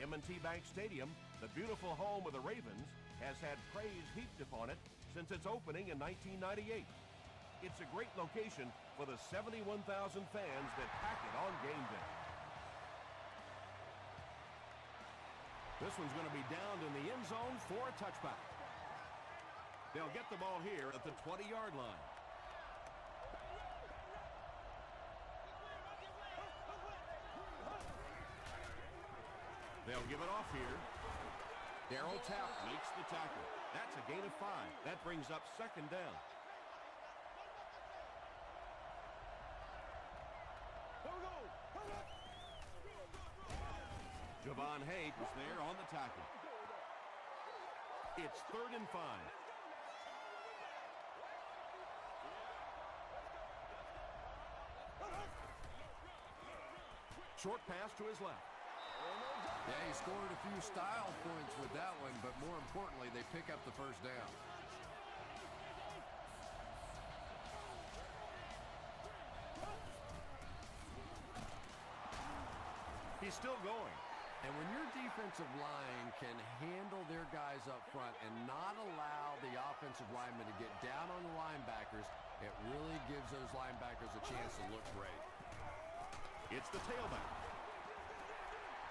M&T Bank Stadium, the beautiful home of the Ravens, has had praise heaped upon it since its opening in 1998. It's a great location for the 71,000 fans that pack it on game day. This one's going to be downed in the end zone for a touchback. They'll get the ball here at the 20-yard line. They'll give it off here. Darryl Tapp makes the tackle. That's a gain of 5. That brings up second down. Javon Haidt was there on the tackle. It's 3rd and 5. Short pass to his left. Yeah, he scored a few style points with that one, but more importantly, they pick up the first down. He's still going. And when your defensive line can handle their guys up front and not allow the offensive linemen to get down on the linebackers, it really gives those linebackers a chance to look great. It's the tailback.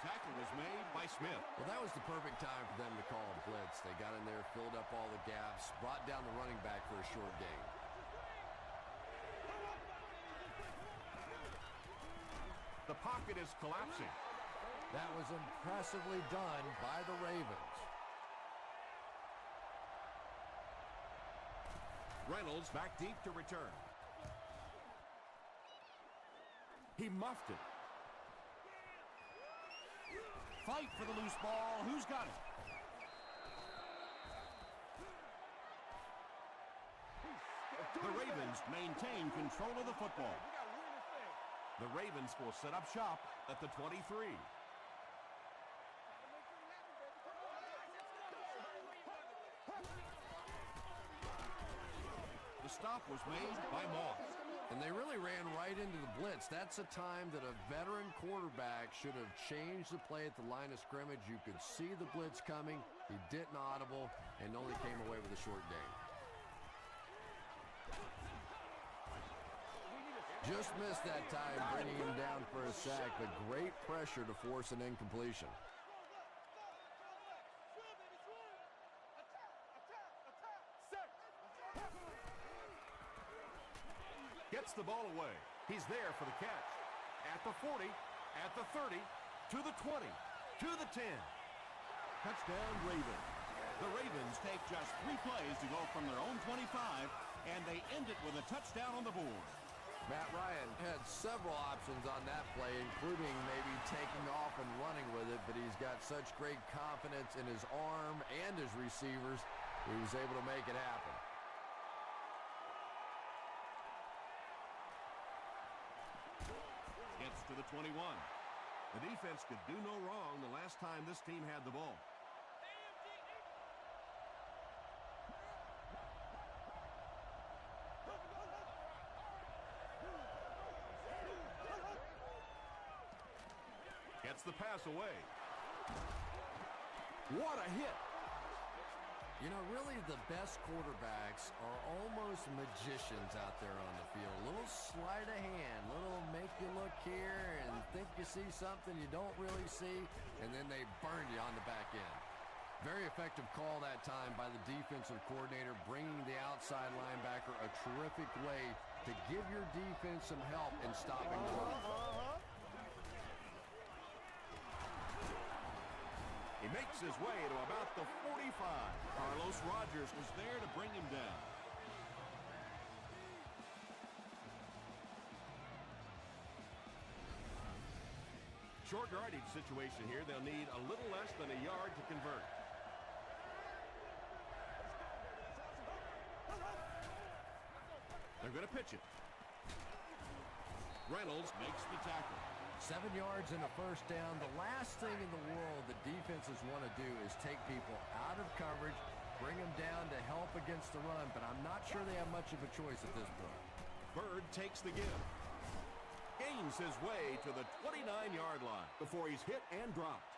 Tackle was made by Smith. Well, that was the perfect time for them to call a blitz. They got in there, filled up all the gaps, brought down the running back for a short gain. The pocket is collapsing. That was impressively done by the Ravens. Reynolds back deep to return. He muffed it. Fight for the loose ball. Who's got it? The Ravens maintain control of the football. The Ravens will set up shop at the 23. The stop was made by Moss. And they really ran right into the blitz. That's a time that a veteran quarterback should have changed the play at the line of scrimmage. You could see the blitz coming. He didn't audible and only came away with a short gain. Just missed that time, bringing him down for a sack, but great pressure to force an incompletion. Gets the ball away. He's there for the catch. At the 40, at the 30, to the 20, to the 10. Touchdown, Ravens. The Ravens take just 3 plays to go from their own 25, and they end it with a touchdown on the board. Matt Ryan had several options on that play, including maybe taking off and running with it, but he's got such great confidence in his arm and his receivers, he was able to make it happen. Gets to the 21. The defense could do no wrong the last time this team had the ball. Gets the pass away. What a hit. You know, really the best quarterbacks are almost magicians out there on the field. A little sleight of hand, little make you look here and think you see something you don't really see, and then they burn you on the back end. Very effective call that time by the defensive coordinator, bringing the outside linebacker a terrific way to give your defense some help in stopping the run. He makes his way to about the 45. Carlos Rogers was there to bring him down. Short yardage situation here. They'll need a little less than a yard to convert. They're going to pitch it. Reynolds makes the tackle. 7 yards and a first down. The last thing in the world that defenses want to do is take people out of coverage, bring them down to help against the run, but I'm not sure they have much of a choice at this point. Bird takes the give. Gains his way to the 29-yard line before he's hit and dropped.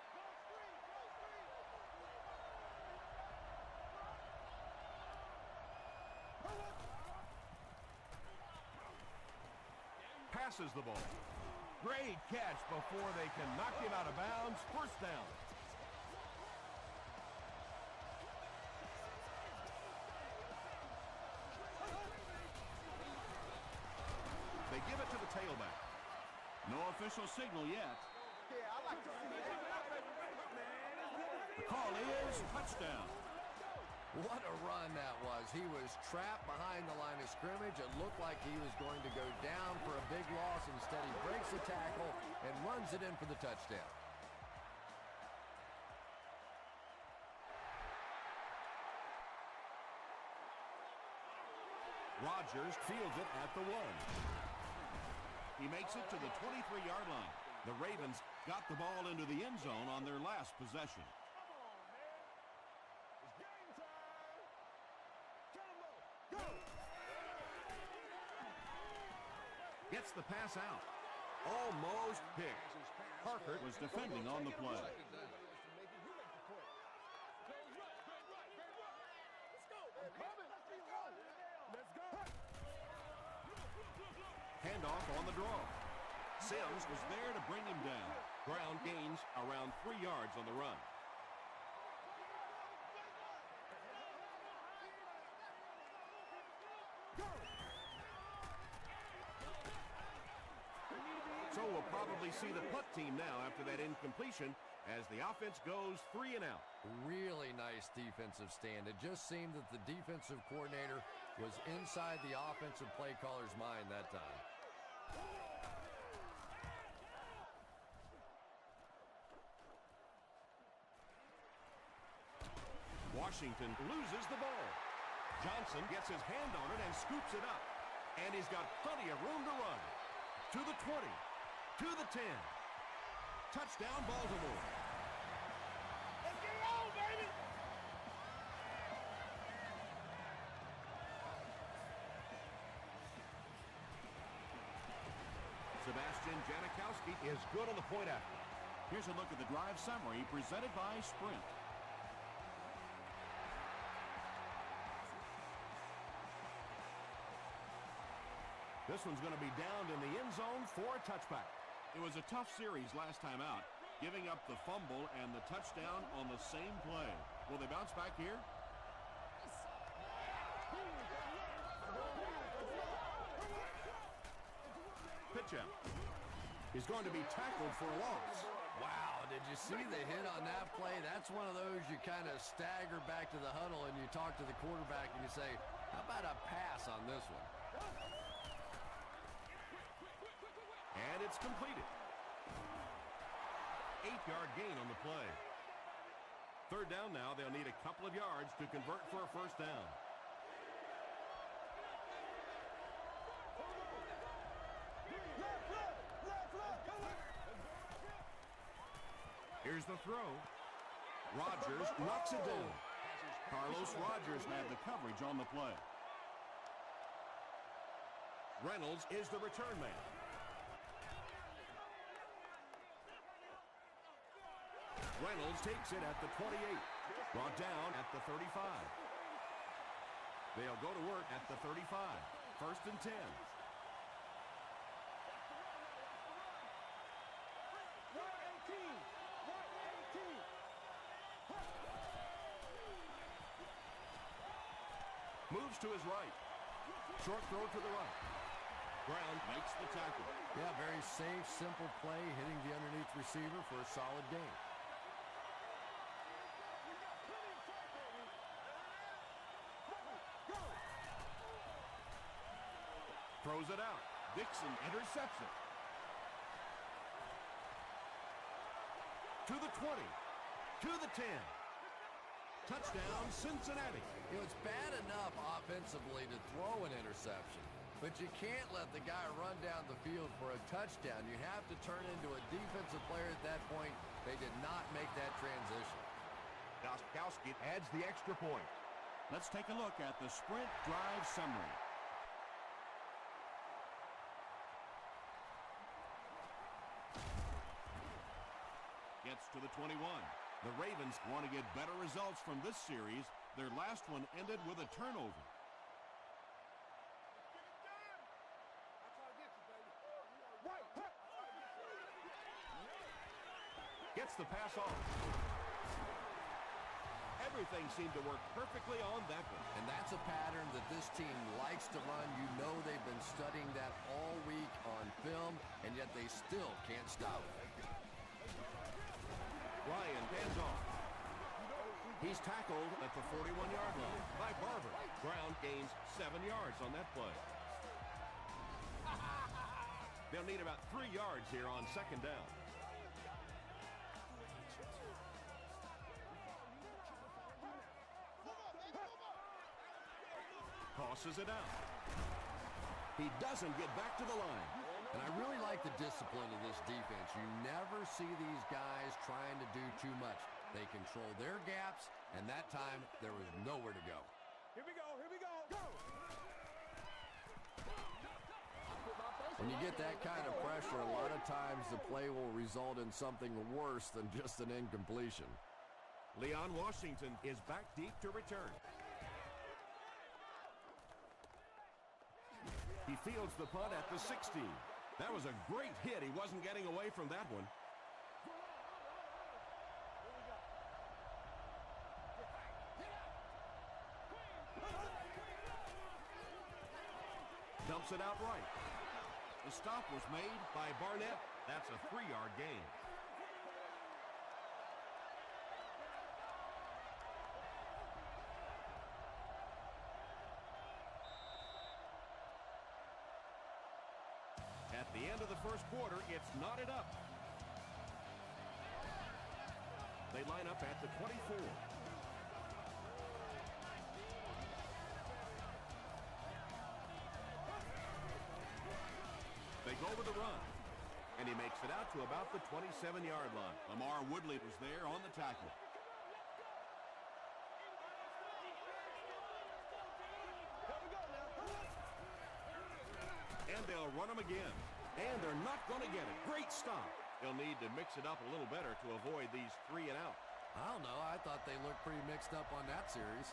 passes the ball. Great catch before they can knock him out of bounds. First down. They give it to the tailback. No official signal yet. The call is touchdown. What a run that was. He was trapped behind the line of scrimmage. It looked like he was going to go down for a big loss. Instead, he breaks the tackle and runs it in for the touchdown. Rodgers fields it at the 1. He makes it to the 23-yard line. The Ravens got the ball into the end zone on their last possession. Gets the pass out. Almost picked. Parker was defending on the play. Handoff on the draw. Sims was there to bring him down. Ground gains around 3 yards on the run. So we'll probably see the punt team now after that incompletion as the offense goes 3 and out. Really nice defensive stand. It just seemed that the defensive coordinator was inside the offensive play caller's mind that time. Washington loses the ball. Johnson gets his hand on it and scoops it up. And he's got plenty of room to run. To the 20. To the 10. Touchdown, Baltimore. Let's get it on, baby! Sebastian Janikowski is good on the point after. Here's a look at the drive summary presented by Sprint. This one's going to be down in the end zone for a touchback. It was a tough series last time out, giving up the fumble and the touchdown on the same play. Will they bounce back here? Pitch out. He's going to be tackled for a loss. Wow, did you see the hit on that play? That's one of those you kind of stagger back to the huddle and you talk to the quarterback and you say, how about a pass on this one? And it's completed. 8-yard gain on the play. Third down now. They'll need a couple of yards to convert for a first down. Here's the throw. Rodgers knocks it down. Carlos Rodgers had the coverage on the play. Reynolds is the return man. Reynolds takes it at the 28. Brought down at the 35. They'll go to work at the 35. First and 10. Moves to his right. Short throw to the right. Brown makes the tackle. Yeah, very safe, simple play, hitting the underneath receiver for a solid gain. Throws it out. Dixon intercepts it. To the 20. To the 10. Touchdown, Cincinnati. You know, it's bad enough offensively to throw an interception, but you can't let the guy run down the field for a touchdown. You have to turn into a defensive player at that point. They did not make that transition. Gostkowski adds the extra point. Let's take a look at the Sprint drive summary. Gets to the 21. The Ravens want to get better results from this series. Their last one ended with a turnover. Gets the pass off. Everything seemed to work perfectly on that one. And that's a pattern that this team likes to run. You know they've been studying that all week on film, and yet they still can't stop it. Ryan hands off. He's tackled at the 41-yard line by Barber. Brown gains 7 yards on that play. They'll need about 3 yards here on second down. Tosses it out. He doesn't get back to the line. And I really like the discipline of this defense. You never see these guys trying to do too much. They control their gaps, and that time there was nowhere to go. Here we go, go! When you get that kind of pressure, a lot of times the play will result in something worse than just an incompletion. Leon Washington is back deep to return. He fields the punt at the 16. That was a great hit. He wasn't getting away from that one. Dumps it out right. The stop was made by Barnett. That's a 3-yard gain. At the end of the first quarter, it's knotted up. They line up at the 24. They go with the run, and he makes it out to about the 27-yard line. Lamar Woodley was there on the tackle. And they'll run him again. And they're not going to get it. Great stop. They'll need to mix it up a little better to avoid these 3 and out. I don't know. I thought they looked pretty mixed up on that series.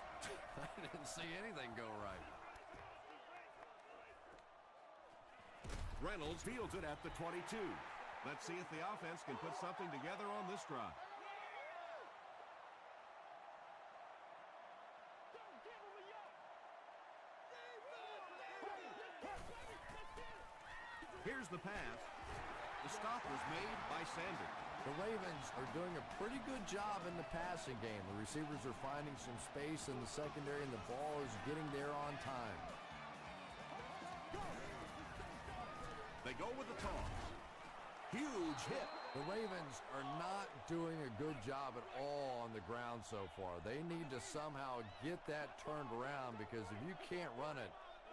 I didn't see anything go right. Reynolds fields it at the 22. Let's see if the offense can put something together on this drive. Here's the pass. The stop was made by Sanders. The Ravens are doing a pretty good job in the passing game. The receivers are finding some space in the secondary, and the ball is getting there on time. They go with the toss. Huge hit. The Ravens are not doing a good job at all on the ground so far. They need to somehow get that turned around, because if you can't run it,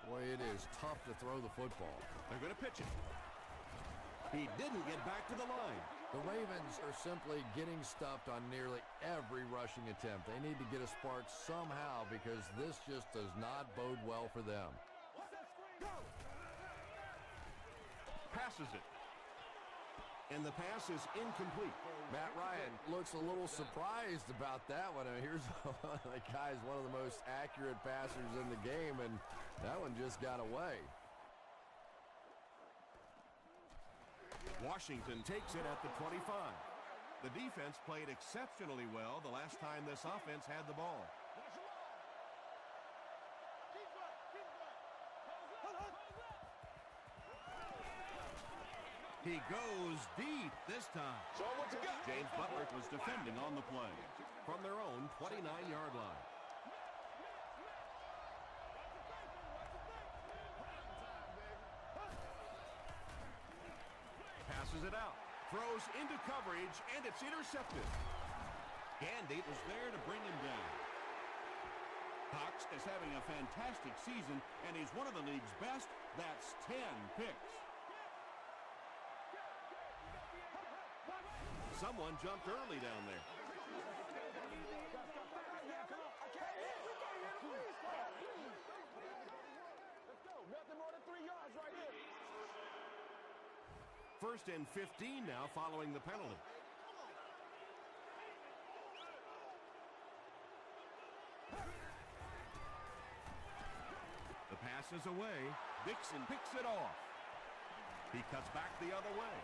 boy, it is tough to throw the football. They're going to pitch it. He didn't get back to the line. The Ravens are simply getting stuffed on nearly every rushing attempt. They need to get a spark somehow, because this just does not bode well for them. Passes it. And the pass is incomplete. Matt Ryan looks a little surprised about that one. I mean, here's the guy's one of the most accurate passers in the game, and that one just got away. Washington takes it at the 25. The defense played exceptionally well the last time this offense had the ball. He goes deep this time. Show what you got. James Butler was defending on the play from their own 29-yard line. Passes it out. Throws into coverage, and it's intercepted. Gandy was there to bring him down. Cox is having a fantastic season, and he's one of the league's best. That's 10 picks. Someone jumped early down there. Nothing more than 3 yards right here. First and 15 now following the penalty. The pass is away. Dixon picks it off. He cuts back the other way.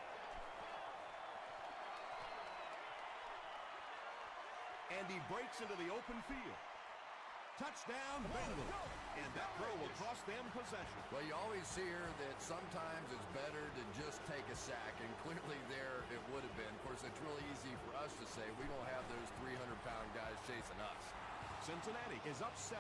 And he breaks into the open field. Touchdown, Bengals. And that throw will cost them possession. Well, you always hear that sometimes it's better to just take a sack, and clearly there it would have been. Of course, it's really easy for us to say we won't have those 300-pound guys chasing us. Cincinnati is up 7.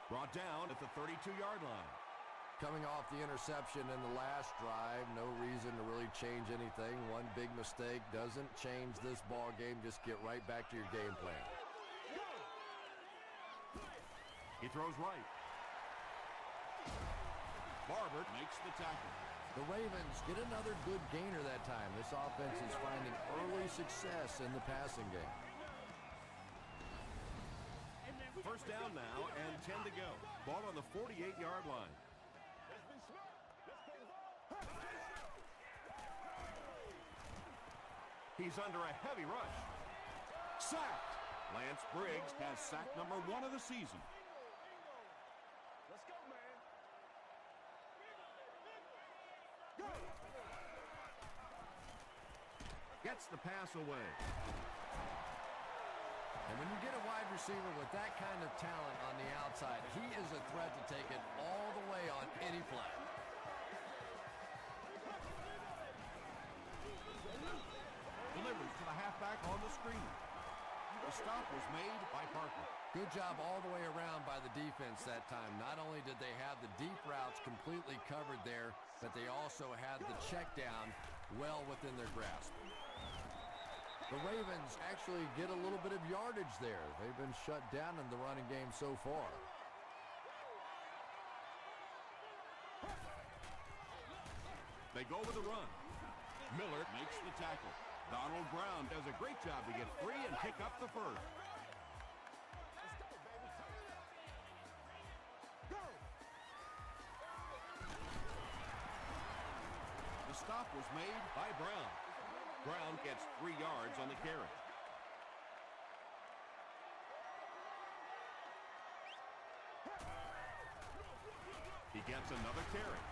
Brought down at the 32-yard line. Coming off the interception in the last drive, no reason to really change anything. One big mistake doesn't change this ball game. Just get right back to your game plan. He throws right. Barber Makes the tackle. The Ravens get another good gainer that time. This offense is finding early success in the passing game. first down now and 10 to go. Ball on the 48-yard line. He's under a heavy rush. Sacked. Lance Briggs has sack number 1 of the season. Let's go, man. Gets the pass away. And when you get a wide receiver with that kind of talent on the outside, he is a threat to take it all the way on any play. Delivers to the halfback on the screen. The stop was made by Parker. Good job all the way around by the defense that time. Not only did they have the deep routes completely covered there, but they also had the check down well within their grasp. The Ravens actually get a little bit of yardage there. They've been shut down in the running game so far. They go with a run. Miller makes the tackle. Donald Brown does a great job to get free and pick up the first. The stop was made by Brown. Brown gets 3 yards on the carry. He gets another carry.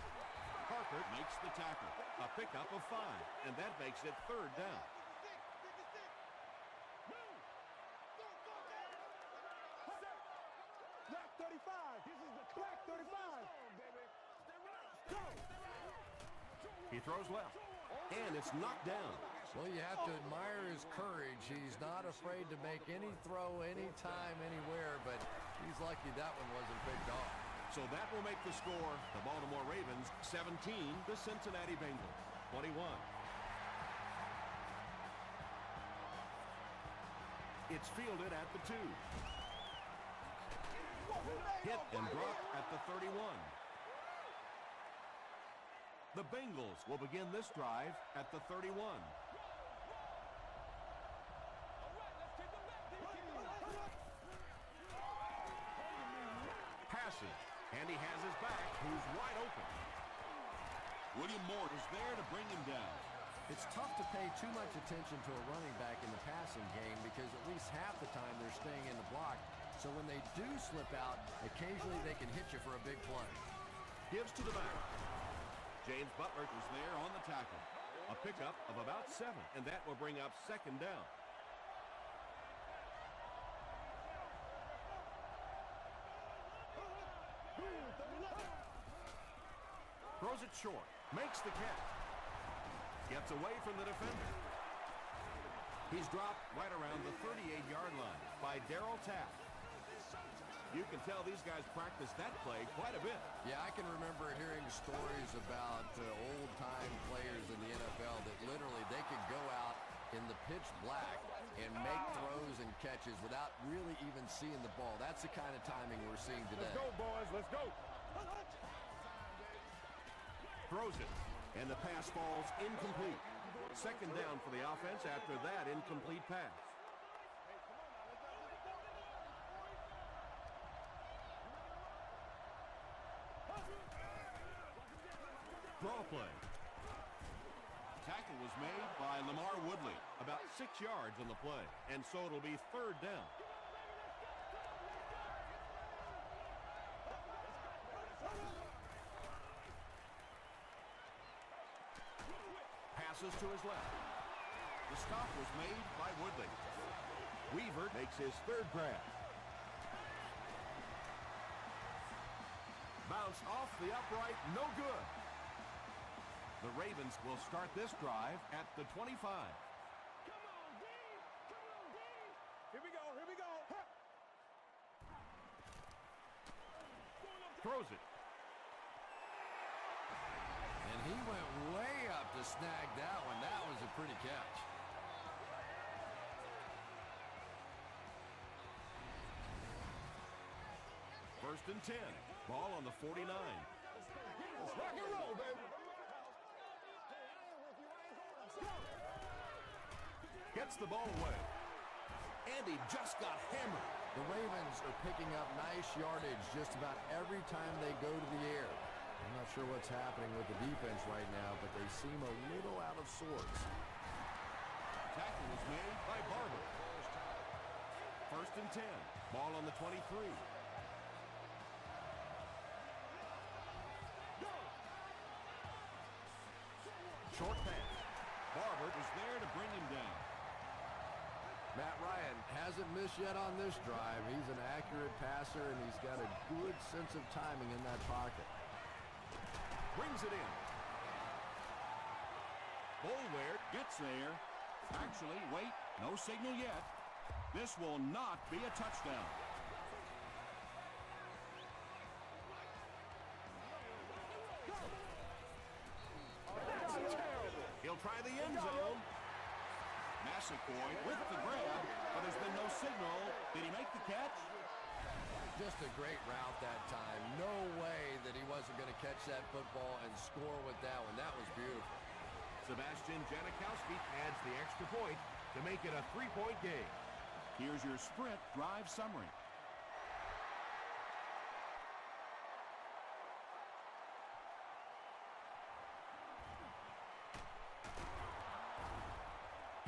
Parker makes the tackle. A pickup of 5, and that makes it 3rd down. Black 35. This is the Black 35. He throws left, and it's knocked down. Well, you have to admire his courage. He's not afraid to make any throw, anytime, anywhere, but he's lucky that one wasn't picked off. So that will make the score, the Baltimore Ravens 17, the Cincinnati Bengals 21. It's fielded at the 2. Hit and dropped at the 31. The Bengals will begin this drive at the 31. Passing. And he has his back, who's wide open. William Moore is there to bring him down. It's tough to pay too much attention to a running back in the passing game because at least half the time they're staying in the block. So when they do slip out, occasionally they can hit you for a big play. Gives to the back. James Butler is there on the tackle. A pickup of about 7, and that will bring up 2nd down. Throws it short. Makes the catch. Gets away from the defender. He's dropped right around the 38-yard line by Darryl Tapp. You can tell these guys practice that play quite a bit. Yeah, I can remember hearing stories about old-time players in the NFL that literally they could go out in the pitch black and make throws and catches without really even seeing the ball. That's the kind of timing we're seeing today. Let's go, boys. Let's go. Throws it, and the pass falls incomplete. 2nd down for the offense after that incomplete pass. Draw play. Tackle was made by Lamar Woodley. About 6 yards on the play, and so it'll be 3rd down. passes to his left. The stop was made by Woodley. Weaver makes his third grab. Bounced off the upright, no good. The Ravens will start this drive at the 25. Come on, D! Come on, D! Here we go, here we go. Ha! Throws it. And he went way up to snag that one. That was a pretty catch. First and 10. Ball on the 49. Let's rock and roll, baby. Gets the ball away. And he just got hammered. The Ravens are picking up nice yardage just about every time they go to the air. I'm not sure what's happening with the defense right now, but they seem a little out of sorts. Tackle was made by Barber. First and 10. Ball on the 23. Short pass. Barber was there to bring him down. Matt Ryan hasn't missed yet on this drive. He's an accurate passer, and he's got a good sense of timing in that pocket. Brings it in. Boulware gets there. Actually, wait, no signal yet. This will not be a touchdown. He'll try the end zone. Massaquoi with the grab, but there's been no signal. Did he make the catch? Just a great route that time. No way that he wasn't going to catch that football and score with that one. That was beautiful. Sebastian Janikowski adds the extra point to make it a 3-point game. Here's your sprint drive summary.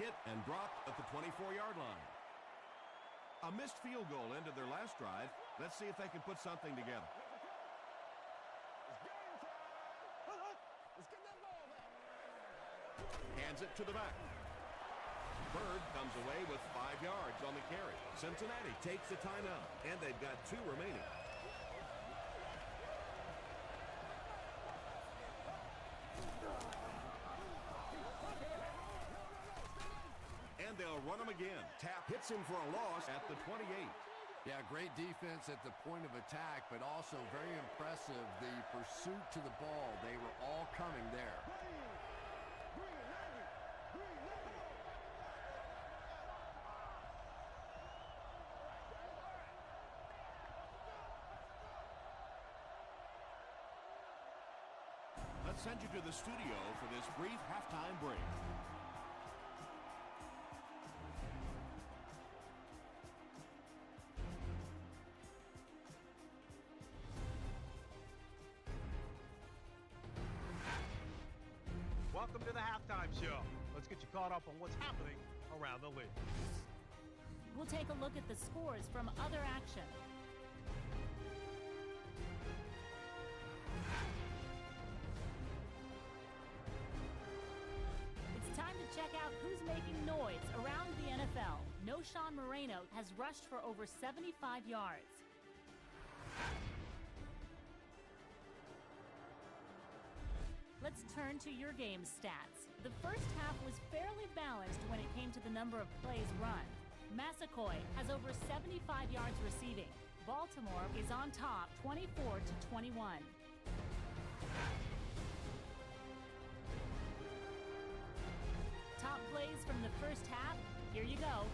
Hit and dropped at the 24-yard line. A missed field goal ended their last drive. Let's see if they can put something together. Let's get that ball back. Hands it to the back. Bird comes away with 5 yards on the carry. Cincinnati takes the timeout, and they've got 2 remaining. And they'll run him again. Tap hits him for a loss at the 28. Yeah, great defense at the point of attack, but also very impressive the pursuit to the ball. They were all coming there. Let's send you to the studio for this brief halftime break. Welcome to the halftime show. Let's get you caught up on what's happening around the league. We'll take a look at the scores from other action. It's time to check out who's making noise around the NFL. Noshawn Moreno has rushed for over 75 yards. Let's turn to your game stats. The first half was fairly balanced when it came to the number of plays run. Massaquoi has over 75 yards receiving. Baltimore is on top 24-21. Top plays from the first half, here you go.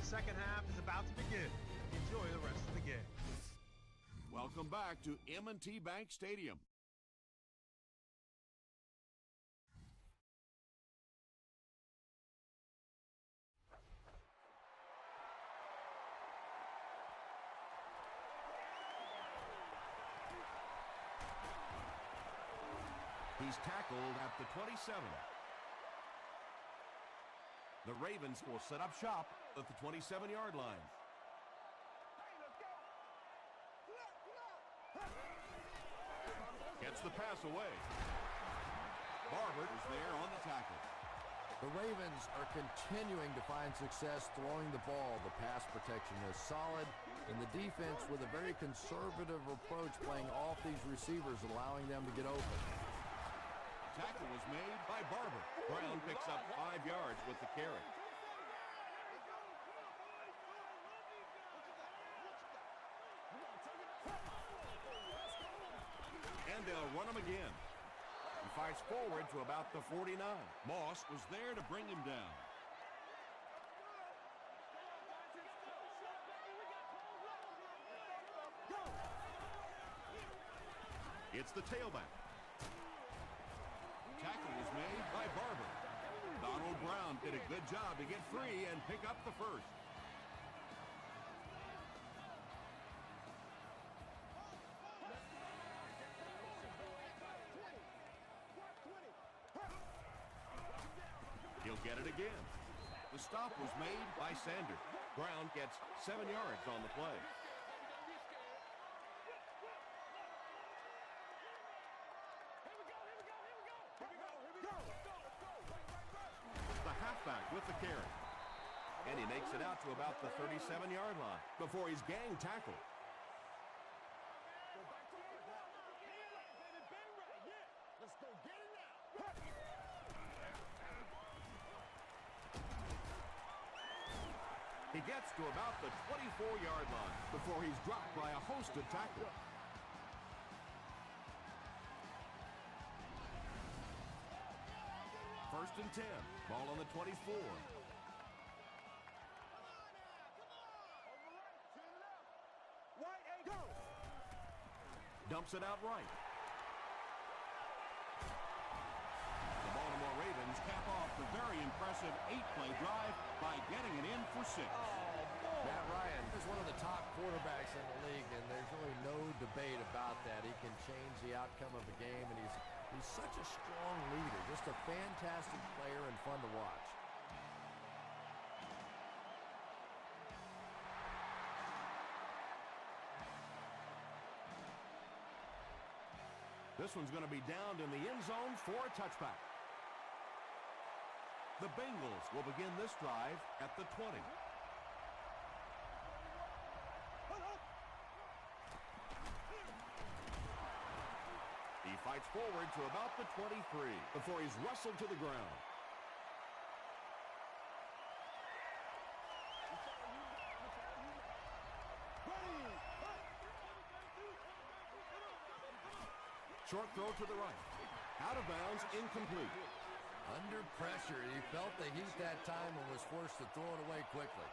second half is about to begin. Enjoy the rest of the game. Welcome back to M&T Bank Stadium. He's tackled at the 27. The Ravens will set up shop at the 27-yard line. Gets the pass away. Barber is there on the tackle. The Ravens are continuing to find success throwing the ball. The pass protection is solid, and the defense with a very conservative approach playing off these receivers, allowing them to get open. Tackle was made by Barber. Brown picks up 5 yards with the carry. And they'll run him again. He fights forward to about the 49. Moss was there to bring him down. It's the tailback. Tackle was made by Barber. Donald Brown did a good job to get free and pick up the first. He'll get it again. The stop was made by Sanders. Brown gets 7 yards on the play. With the carry. And he makes it out to about the 37-yard line before he's gang tackled. He gets to about the 24-yard line before he's dropped by a host of tacklers. First and 10. Ball on the 24. Dumps it out right. The Baltimore Ravens cap off the very impressive 8-play drive by getting it in for 6. Matt Ryan is one of the top quarterbacks in the league, and there's really no debate about that. He can change the outcome of a game, and he's such a strong leader, just a fantastic player and fun to watch. This one's going to be downed in the end zone for a touchback. The Bengals will begin this drive at the 20. He fights forward to about the 23 before he's wrestled to the ground. Short throw to the right. Out of bounds, incomplete. Under pressure, he felt the heat that time and was forced to throw it away quickly.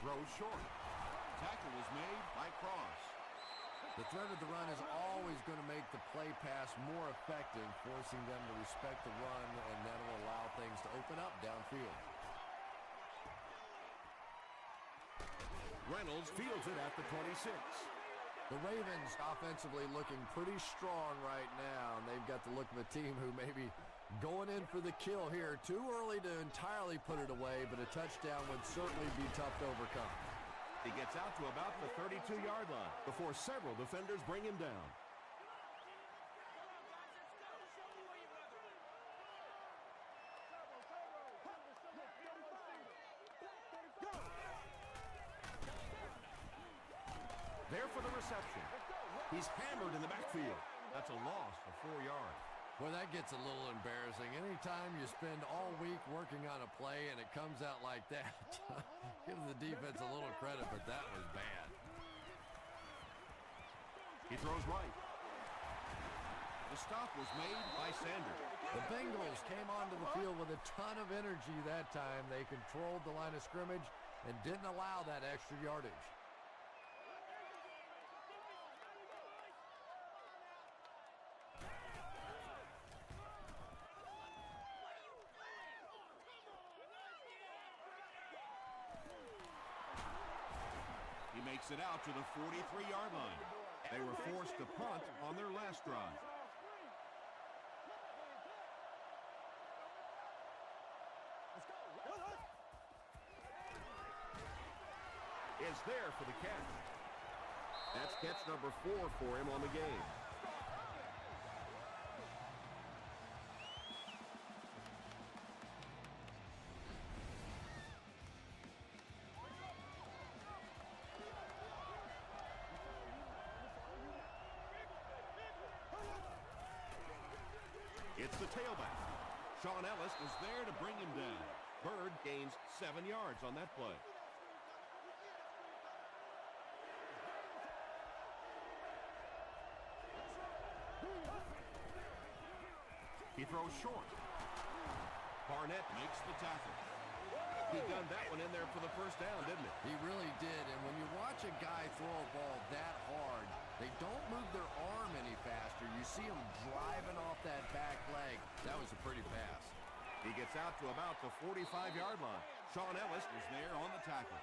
Throws short. Tackle was made by Cross. The threat of the run is always going to make the play pass more effective, forcing them to respect the run, and that will allow things to open up downfield. Reynolds fields it at the 26. The Ravens offensively looking pretty strong right now, and they've got the look of a team who may be going in for the kill here. Too early to entirely put it away, but a touchdown would certainly be tough to overcome. He gets out to about the 32-yard line before several defenders bring him down. There for the reception. He's hammered in the backfield. That's a loss of 4 yards. Well, that gets a little embarrassing. Anytime you spend all week working on a play and it comes out like that, give the defense a little credit, but that was bad. He throws right. The stop was made by Sanders. The Bengals came onto the field with a ton of energy that time. They controlled the line of scrimmage and didn't allow that extra yardage. He makes it out to the 43-yard line. They were forced to punt on their last drive. Is there for the catch. That's catch number 4 for him on the game. It's the tailback. Sean Ellis is there to bring him down. Bird gains 7 yards on that play. He throws short. Barnett makes the tackle. He gunned that one in there for the first down, didn't he? He really did, and when you watch a guy throw a ball that hard, they don't move their arm any faster. You see him driving off that back leg. That was a pretty pass. He gets out to about the 45-yard line. Sean Ellis is there on the tackle.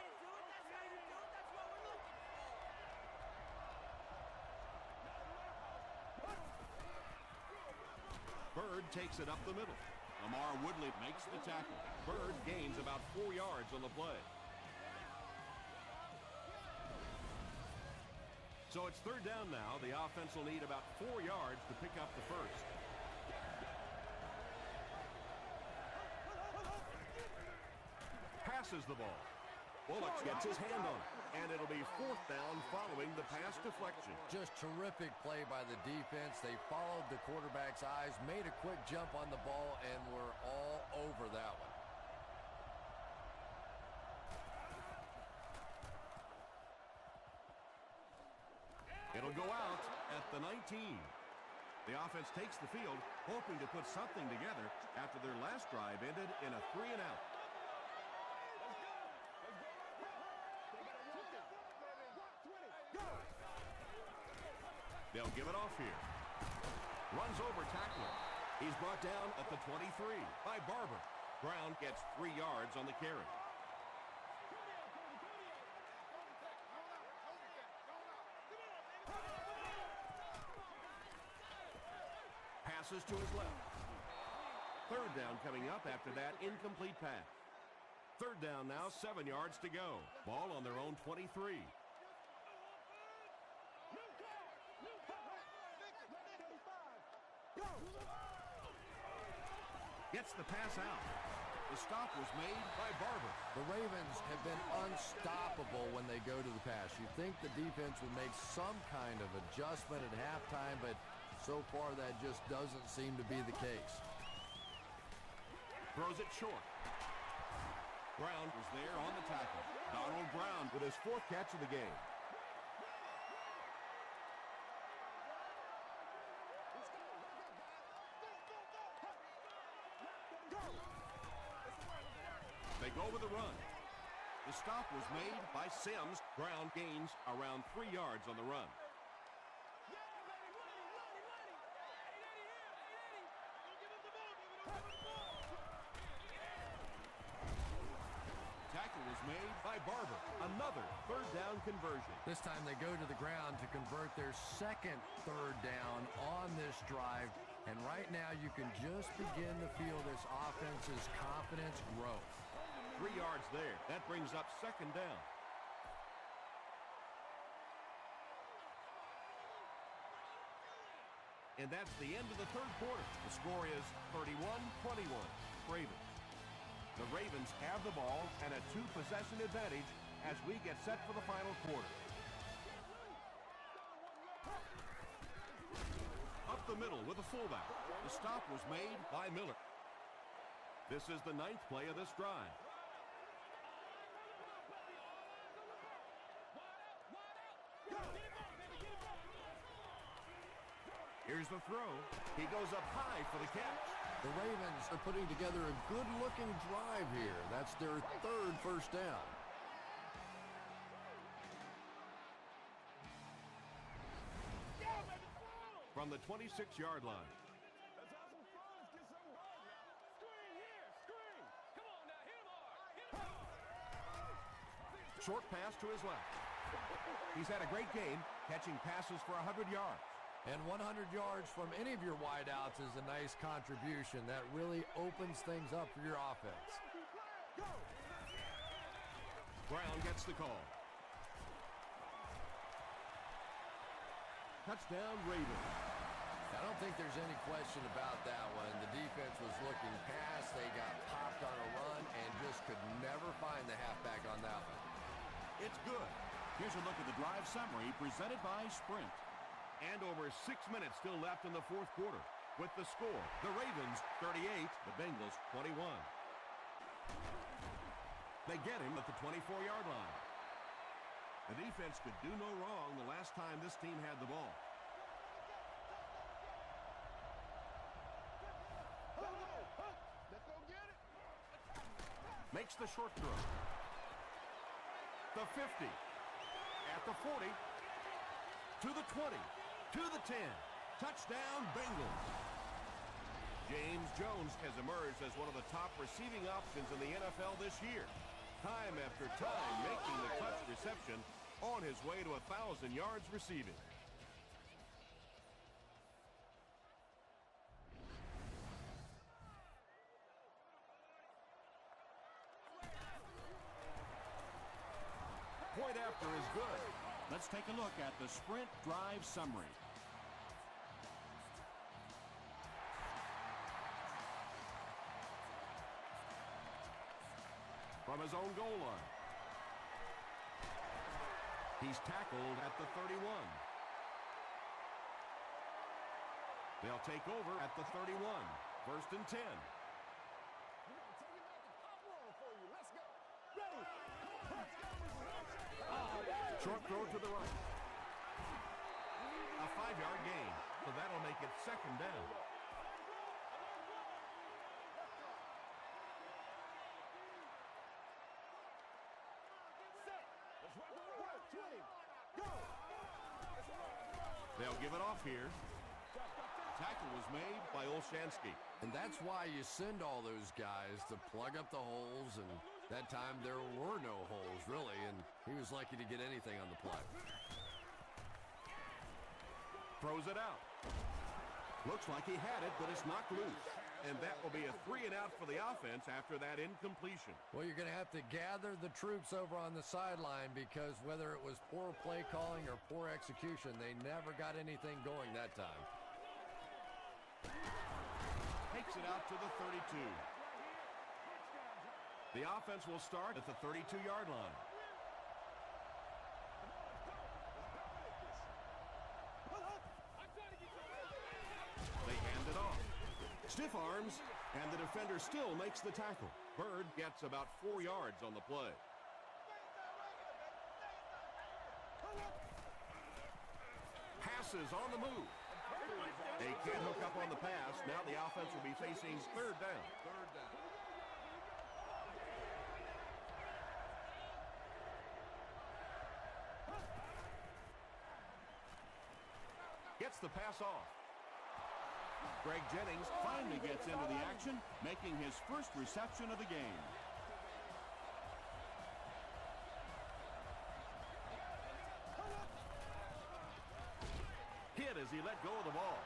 Bird takes it up the middle. Lamar Woodley makes the tackle. Bird gains about 4 yards on the play. So it's third down now. The offense will need about 4 yards to pick up the first. Passes the ball. Bullock gets his hand on it, and it'll be fourth down following the pass deflection. Just terrific play by the defense. They followed the quarterback's eyes, made a quick jump on the ball, and were all over that one. It'll go out at the 19. The offense takes the field, hoping to put something together after their last drive ended in a 3-and-out. They'll give it off here. Runs over tackler. He's brought down at the 23 by Barber. Brown gets 3 yards on the carry. Passes to his left. Third down coming up after that incomplete pass. Third down now, 7 yards to go. Ball on their own 23. Gets the pass out. The stop was made by Barber. The Ravens have been unstoppable when they go to the pass. You'd think the defense would make some kind of adjustment at halftime, but so far that just doesn't seem to be the case. Throws it short. Brown was there on the tackle. Donald Brown with his 4th catch of the game. They go with a run. The stop was made by Sims. Brown gains around 3 yards on the run. Tackle was made by Barber. Another third down conversion. This time they go to the ground to convert their second third down on this drive. And right now you can just begin to feel this offense's confidence grow. 3 yards there. That brings up second down. And that's the end of the third quarter. The score is 31-21. Ravens. The Ravens have the ball and a 2-possession advantage as we get set for the final quarter. Up the middle with a fullback. The stop was made by Miller. This is the 9th play of this drive. Here's the throw. He goes up high for the catch. The Ravens are putting together a good-looking drive here. That's their third first down. From the 26-yard line. Let's have some fun. Let's get some going now. Screen here. Screen. Come on now. Hit him hard. Hit him hard. Short pass to his left. He's had a great game, catching passes for 100 yards. And 100 yards from any of your wideouts is a nice contribution. That really opens things up for your offense. Brown gets the call. Touchdown, Ravens. I don't think there's any question about that one. The defense was looking past. They got popped on a run and just could never find the halfback on that one. It's good. Here's a look at the drive summary presented by Sprint. And over 6 minutes still left in the fourth quarter. With the score, the Ravens 38, the Bengals 21. They get him at the 24-yard line. The defense could do no wrong the last time this team had the ball. Let's go get it. Makes the short throw. The 50. At the 40. To the 20. To the 10. Touchdown, Bengals. James Jones has emerged as one of the top receiving options in the NFL this year. Time after time making the clutch reception on his way to 1,000 yards receiving. Point after is good. Let's take a look at the Sprint drive summary. From his own goal line. He's tackled at the 31. They'll take over at the 31. First and 10. Short throw to the right. A 5-yard gain, so that'll make it second down. They'll give it off here. Tackle was made by Olshansky. And that's why you send all those guys to plug up the holes, and that time there were no holes, really, and he was lucky to get anything on the play. Throws it out. Looks like he had it, but it's knocked loose. And that will be a 3-and-out for the offense after that incompletion. Well, you're going to have to gather the troops over on the sideline because whether it was poor play calling or poor execution, they never got anything going that time. Takes it out to the 32. The offense will start at the 32-yard line. They hand it off. Stiff arms, and the defender still makes the tackle. Bird gets about 4 yards on the play. Passes on the move. They can't hook up on the pass. Now the offense will be facing third down. Gets the pass off. Greg Jennings finally gets into the action, making his first reception of the game. Hit as he let go of the ball.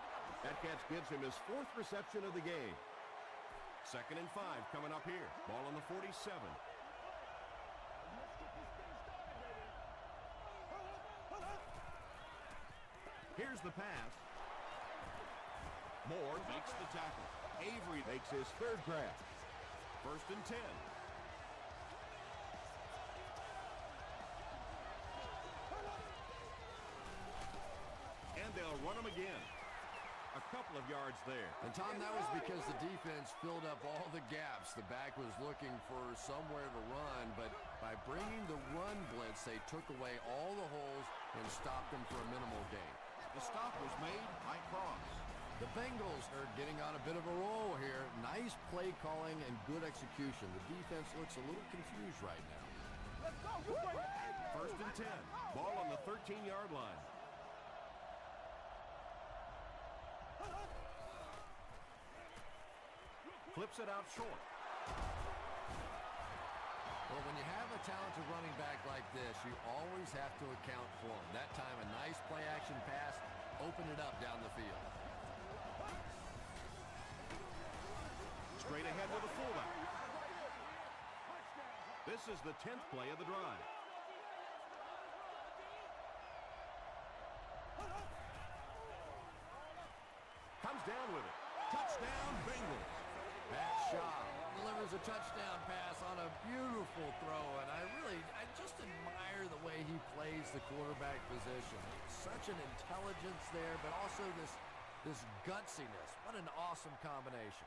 That catch gives him his 4th reception of the game. 2nd and 5 coming up here. Ball on the 47. Here's the pass. Moore makes the tackle. Avery makes his 3rd grab. 1st and 10. And they'll run him again. A couple of yards there. And Tom, that was because the defense filled up all the gaps. The back was looking for somewhere to run, but by bringing the run blitz, they took away all the holes and stopped them for a minimal gain. The stop was made by Cross. The Bengals are getting on a bit of a roll here. Nice play calling and good execution. The defense looks a little confused right now. Let's go. You bring it. First and 10. Ball on the 13-yard line. Flips it out short. Well, when you have a talented running back like this, you always have to account for him. That time, a nice play-action pass opened it up down the field. Straight ahead with a fullback. This is the 10th play of the drive. Comes down with it. Touchdown, Bengals. Matt Shaw delivers a touchdown pass on a beautiful throw, and I just admire the way he plays the quarterback position. Such an intelligence there, but also this gutsiness. What an awesome combination.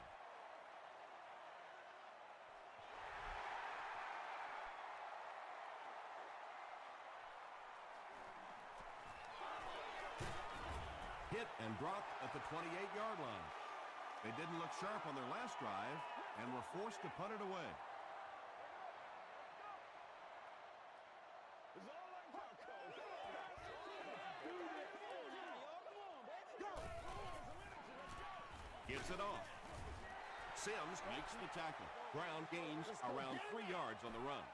Hit and dropped at the 28-yard line. They didn't look sharp on their last drive and were forced to punt it away. It's all like that, coach. Do this. Come on, baby. Gives it off. Sims makes the tackle. Brown gains around 3 yards on the run.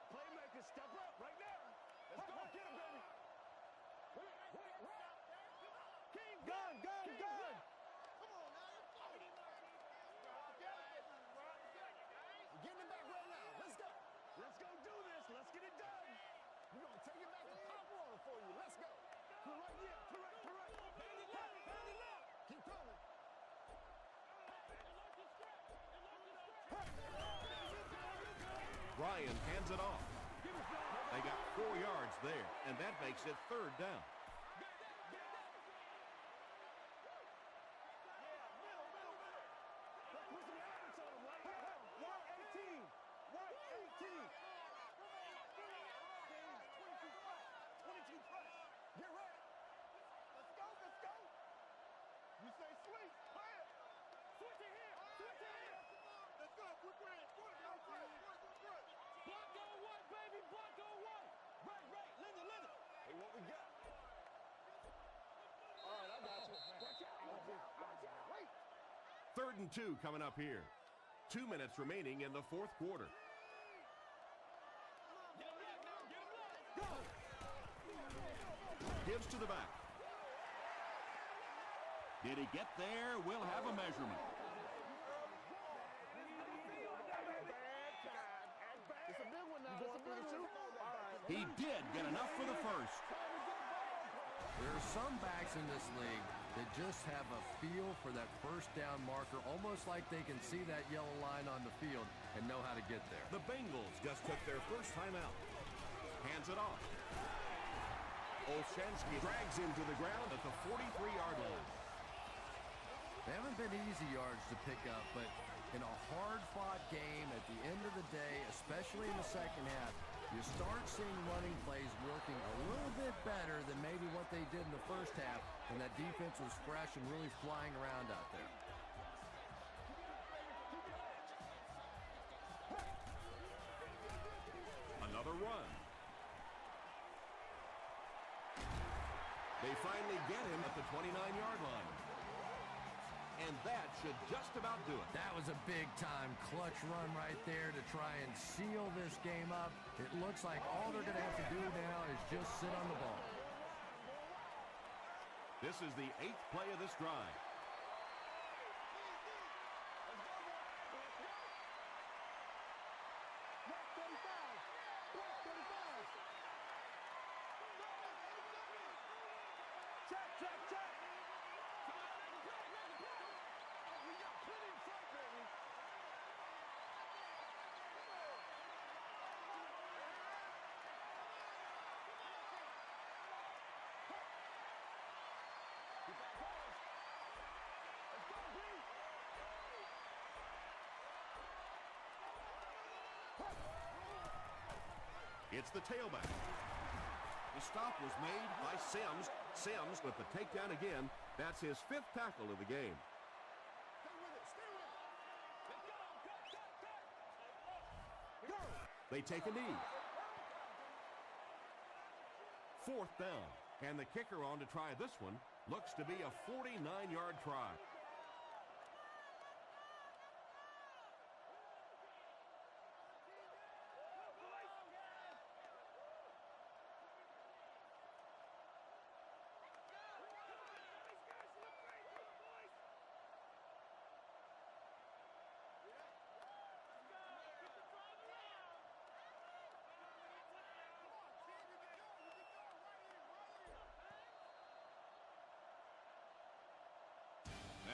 Playmaker, step up right now. Let's go. Get him, baby. King, gun. Come on now. We're getting it back right now. Let's go. Let's go do this. Let's get it done. We're going to take it back to pop water for you. Let's go. To the right, yeah. To the right. Hand it left. Keep coming. Ryan hands it off. They got 4 yards there, and that makes it third down. Get ready. Let's go. You say sweet. Play it. Switch it here. Let's go. Quick red. Block on one, baby. Block on one. Right. Linda. Hey, what we got? All right, I got you. Watch out. Wait. Third and 2 coming up here. 2 minutes remaining in the fourth quarter. Get him back now. Go. Gives to the back. Did he get there? We'll have a measurement. It's a big one now. It's a big one. All right. He did get enough for the first. There are some backs in this league that just have a feel for that first down marker, almost like they can see that yellow line on the field and know how to get there. The Bengals just took their first time out. Hands it off. Olszewski drags him to the ground at the 43-yard line. They haven't been easy yards to pick up, but in a hard-fought game at the end of the day, especially in the second half, you start seeing running plays working a little bit better than maybe what they did in the first half when that defense was fresh and really flying around out there. Another run. They finally get him at the 29-yard line. And that should just about do it. That was a big-time clutch run right there to try and seal this game up. It looks like all they're going to have to do now is just sit on the ball. This is the 8th play of this drive. Check. We got plenty of front, baby. Let's go, B. It's the tailback. The stop was made by Sims. Sims with the takedown again. That's his 5th tackle of the game. Stay with it. Stay with it. Go. They take a knee. 4th down. And the kicker on to try this one. Looks to be a 49-yard try.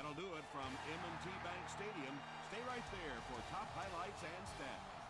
That'll do it from M&T Bank Stadium. Stay right there for top highlights and stats.